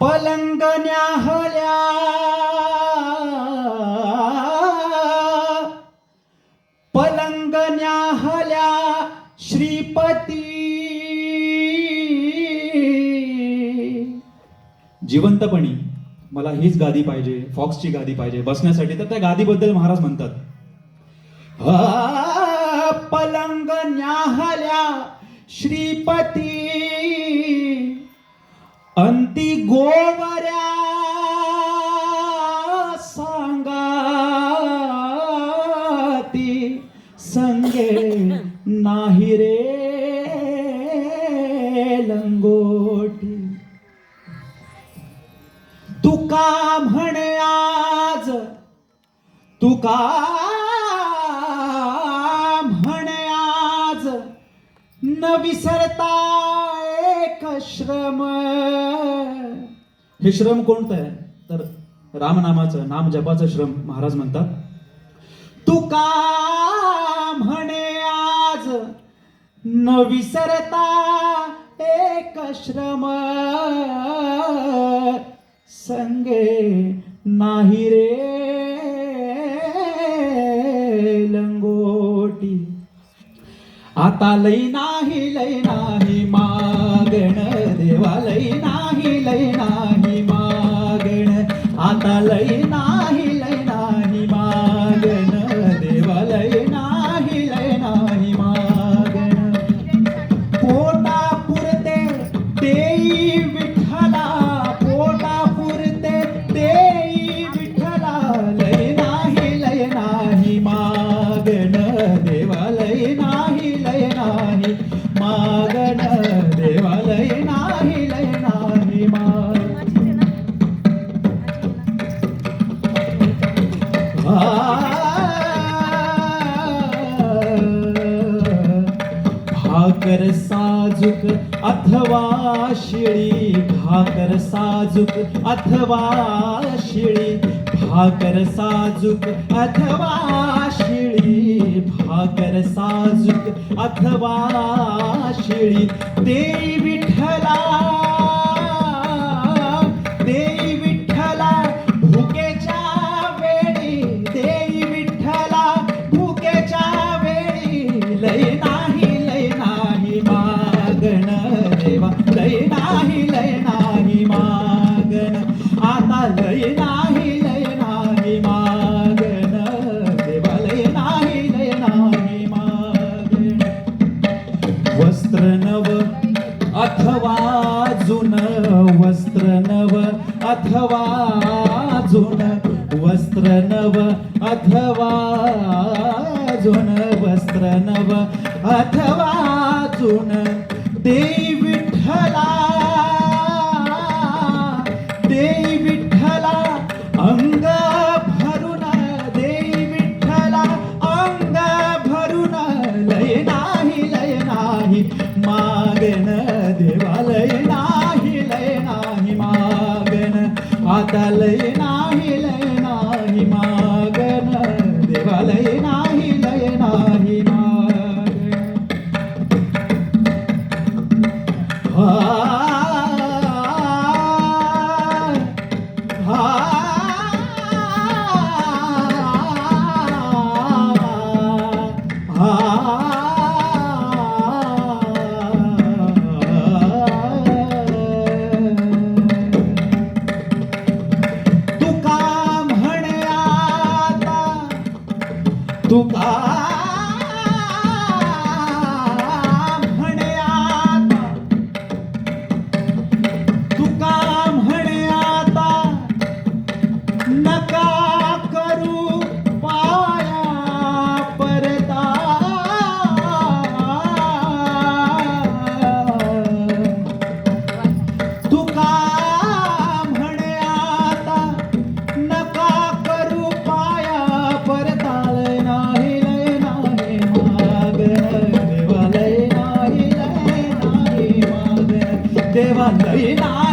पलंग न्याहल्या पलंग न्याहल्या श्रीपती जिवंतपणी मला हीच गादी पाहिजे, फॉक्सची गादी पाहिजे बसण्यासाठी. तर त्या गादीबद्दल महाराज म्हणतात, पलंग न्याहल्या श्रीपती अंती गोवऱ्या सांगाती संगे नाही रे लंगोटी. तुका म्हणे आज तुका म्हणे आज न विसरता एक श्रम. हे श्रम कोणतं आहे तर रामनामाचं, नाम जपाचं श्रम महाराज म्हणतात. तुका म्हणे आज न विसरता एक श्रम संगे नाही रे लंगोटी. आता लई नाही मागण देवा, लई नाही मागण. आता लई नाही मागण देवा, लई नाही मागण. पोटा पुरते देई विठ्ठला, पोटा पुरते देई विठ्ठला. लई नाही मागण देवा, लई नाही मागण देवा, लई नाही मागण. भाकर साजूक अथवा शिळी, भाकर साजूक अथवा शिळी, भाकर साजूक अथवा शिळी, भाकर साजूक अथवा शिळी. देई विठ्ठला देई विठ्ठला भुकेच्या वेळी, देई विठ्ठला भुकेच्या वेळी. लई नाही मागण देवा, लई नाही मागण. आता लई नाही मागण देवा, लई नाही मागण. वस्त्र नव अथवा जुन, वस्त्र नव अथवा जुन, वस्त्र नव अथवा जुन, वस्त्र नव अथवा जुन. देई विठ्ठला देई विठ्ठला अंग भरून, देई विठ्ठला अंग भरून. लय नाही मागण देवा, लय नाही मागण. आता लय नाही मागण देवा, लय नाही मागण. तुका म्हणे आता तुका म्हणे आता, तुका म्हणे आता नका करू पाया परता. तुका म्हणे आता नका करू पाया परता. लय नाही मागण देवा, लय नाही मागण देवा, लय नाही